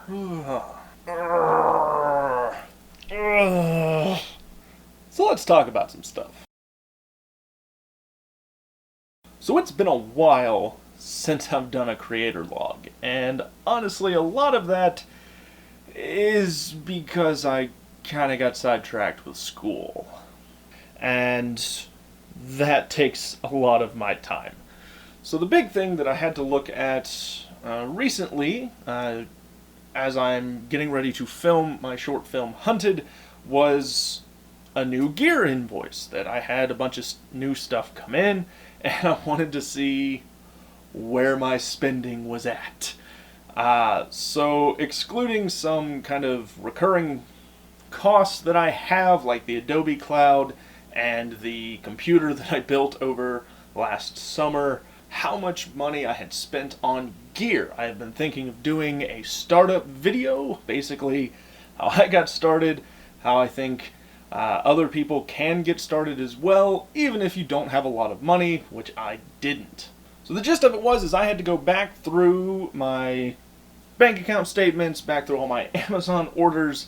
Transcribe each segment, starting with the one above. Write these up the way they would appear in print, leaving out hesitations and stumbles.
So let's talk about some stuff. So it's been a while since I've done a creator log, and honestly, a lot of that is because I kind of got sidetracked with school. And that takes a lot of my time. So the big thing that I had to look at recently, as I'm getting ready to film my short film Hunted, was a new gear invoice that I had a bunch of new stuff come in, and I wanted to see where my spending was at. So excluding some kind of recurring costs that I have, like the Adobe Cloud and the computer that I built over last summer, how much money I had spent on gear. I have been thinking of doing a startup video, basically how I got started, how I think other people can get started as well, even if you don't have a lot of money, which I didn't. So the gist of it was I had to go back through my bank account statements, back through all my Amazon orders,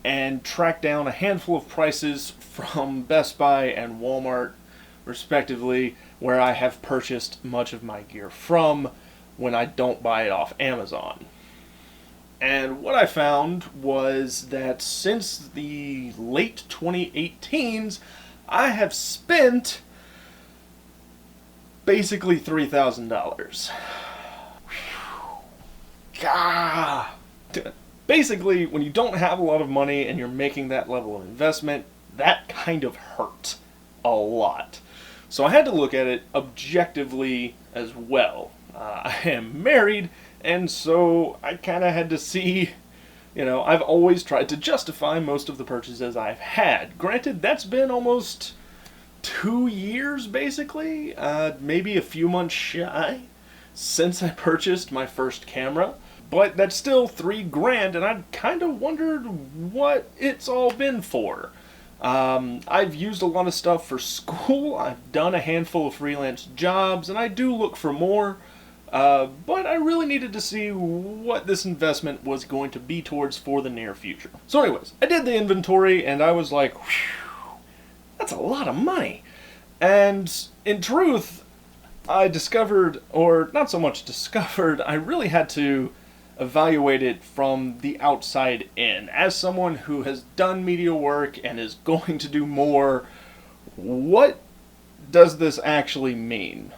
and track down a handful of prices from Best Buy and Walmart, respectively, where I have purchased much of my gear from when I don't buy it off Amazon. And what I found was that since the late 2018s, I have spent basically $3,000. God. Basically, when you don't have a lot of money and you're making that level of investment, that kind of hurt a lot. So I had to look at it objectively as well. I am married, and so I kind of had to see, I've always tried to justify most of the purchases I've had. Granted, that's been almost 2 years, basically, maybe a few months shy since I purchased my first camera. But that's still $3,000, and I kind of wondered what it's all been for. I've used a lot of stuff for school. I've done a handful of freelance jobs, and I do look for more. But I really needed to see what this investment was going to be towards for the near future. So anyways, I did the inventory, and I was like, whew, that's a lot of money. And in truth, I discovered, or not so much discovered, I really had to evaluate it from the outside in. As someone who has done media work and is going to do more, what does this actually mean?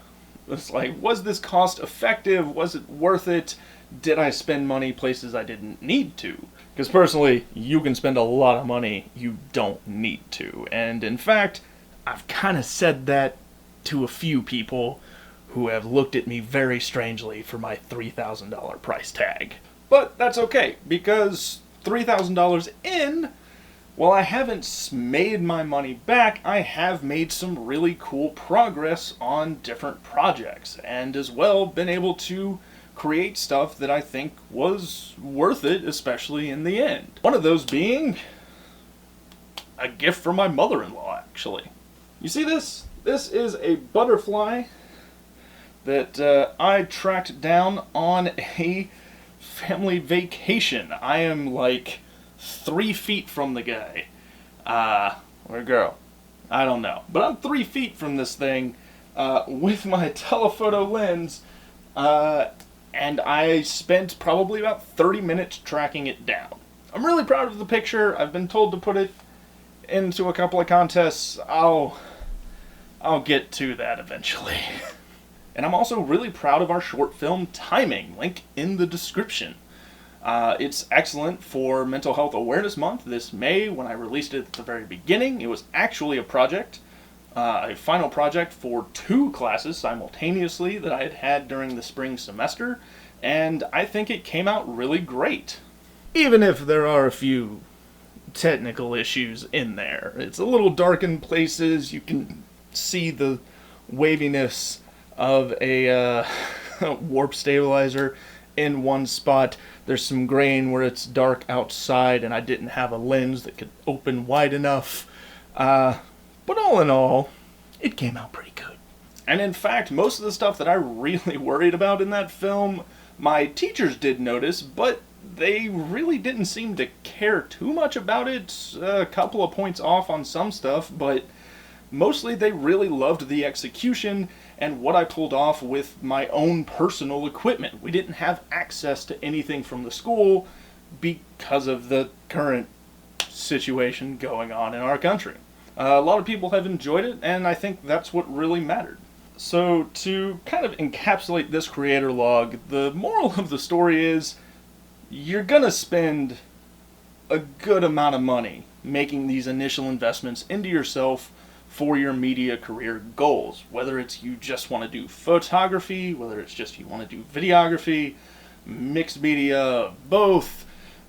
It's like, was this cost effective? Was it worth it? Did I spend money places I didn't need to? Because personally, you can spend a lot of money you don't need to. And in fact, I've kind of said that to a few people who have looked at me very strangely for my $3,000 price tag. But that's okay, because $3,000 in, while I haven't made my money back, I have made some really cool progress on different projects, and as well been able to create stuff that I think was worth it, especially in the end. One of those being a gift from my mother-in-law, actually. You see this? This is a butterfly that I tracked down on a family vacation. I am like 3 feet from the guy. Or girl. I don't know. But I'm 3 feet from this thing with my telephoto lens, and I spent probably about 30 minutes tracking it down. I'm really proud of the picture. I've been told to put it into a couple of contests. I'll get to that eventually. And I'm also really proud of our short film Timing, link in the description. It's excellent for Mental Health Awareness Month this May when I released it at the very beginning. It was actually a project, a final project for 2 classes simultaneously that I had had during the spring semester, and I think it came out really great. Even if there are a few technical issues in there. It's a little dark in places. You can see the waviness of a warp stabilizer in one spot. There's some grain where it's dark outside and I didn't have a lens that could open wide enough. But all in all, it came out pretty good. And in fact, most of the stuff that I really worried about in that film, my teachers did notice, but they really didn't seem to care too much about it. A couple of points off on some stuff, but mostly they really loved the execution and what I pulled off with my own personal equipment. We didn't have access to anything from the school because of the current situation going on in our country. A lot of people have enjoyed it, and I think that's what really mattered. So, to kind of encapsulate this creator log, the moral of the story is you're gonna spend a good amount of money making these initial investments into yourself for your media career goals. Whether it's you just want to do photography, whether it's just you want to do videography, mixed media, both,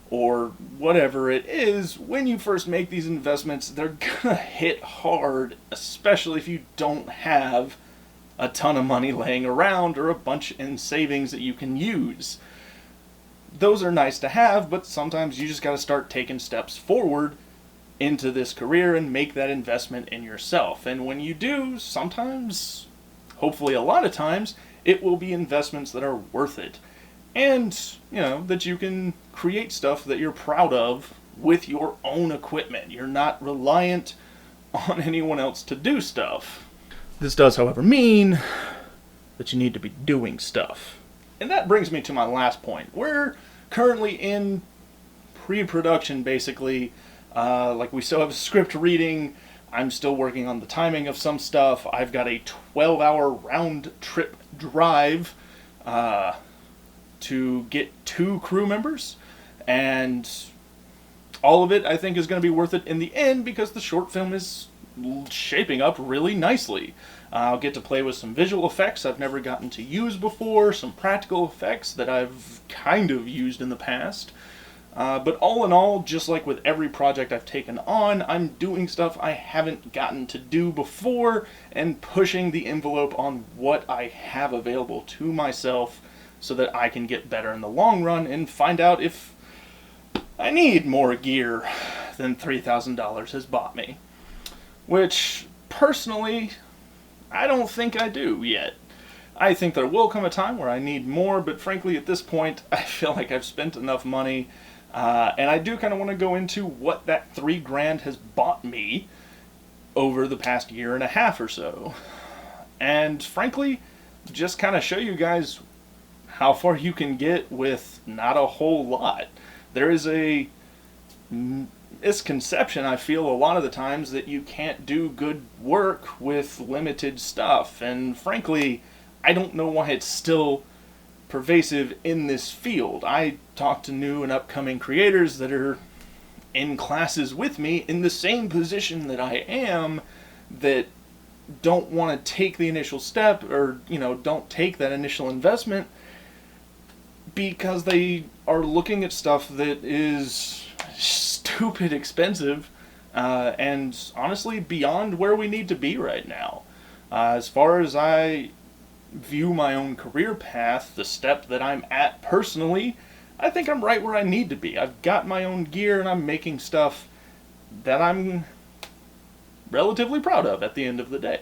or whatever it is, when you first make these investments, they're gonna hit hard, especially if you don't have a ton of money laying around or a bunch in savings that you can use. Those are nice to have, but sometimes you just gotta start taking steps forward into this career and make that investment in yourself. And when you do, sometimes, hopefully a lot of times, it will be investments that are worth it. And, that you can create stuff that you're proud of with your own equipment. You're not reliant on anyone else to do stuff. This does, however, mean that you need to be doing stuff. And that brings me to my last point. We're currently in pre-production, basically. We still have script reading. I'm still working on the timing of some stuff. I've got a 12-hour round-trip drive to get 2 crew members, and all of it I think is going to be worth it in the end because the short film is shaping up really nicely. I'll get to play with some visual effects I've never gotten to use before, some practical effects that I've kind of used in the past. But all in all, just like with every project I've taken on, I'm doing stuff I haven't gotten to do before and pushing the envelope on what I have available to myself so that I can get better in the long run and find out if I need more gear than $3,000 has bought me. Which, personally, I don't think I do yet. I think there will come a time where I need more, but frankly at this point I feel like I've spent enough money. And I do kind of want to go into what that $3,000 has bought me over the past year and a half or so. And frankly, just kind of show you guys how far you can get with not a whole lot. There is a misconception, I feel, a lot of the times that you can't do good work with limited stuff. And frankly, I don't know why it's still pervasive in this field. I talk to new and upcoming creators that are in classes with me in the same position that I am, that don't want to take the initial step or, don't take that initial investment because they are looking at stuff that is stupid expensive and honestly beyond where we need to be right now. As far as I view my own career path, the step that I'm at personally, I think I'm right where I need to be. I've got my own gear and I'm making stuff that I'm relatively proud of at the end of the day.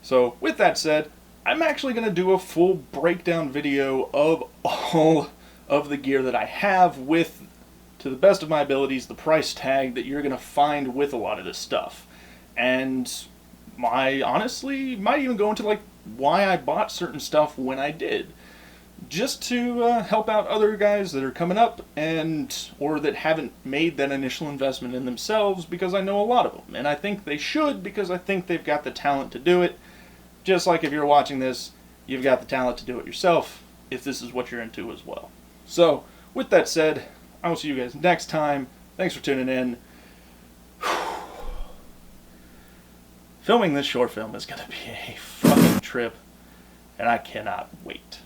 So with that said, I'm actually going to do a full breakdown video of all of the gear that I have with, to the best of my abilities, the price tag that you're going to find with a lot of this stuff. And I honestly might even go into why I bought certain stuff when I did, just to help out other guys that are coming up or that haven't made that initial investment in themselves, because I know a lot of them, and I think they should because I think they've got the talent to do it. Just like if you're watching this, you've got the talent to do it yourself if this is what you're into as well. So, with that said, I will see you guys next time. Thanks for tuning in. Filming this short film is going to be a fucking trip, and I cannot wait.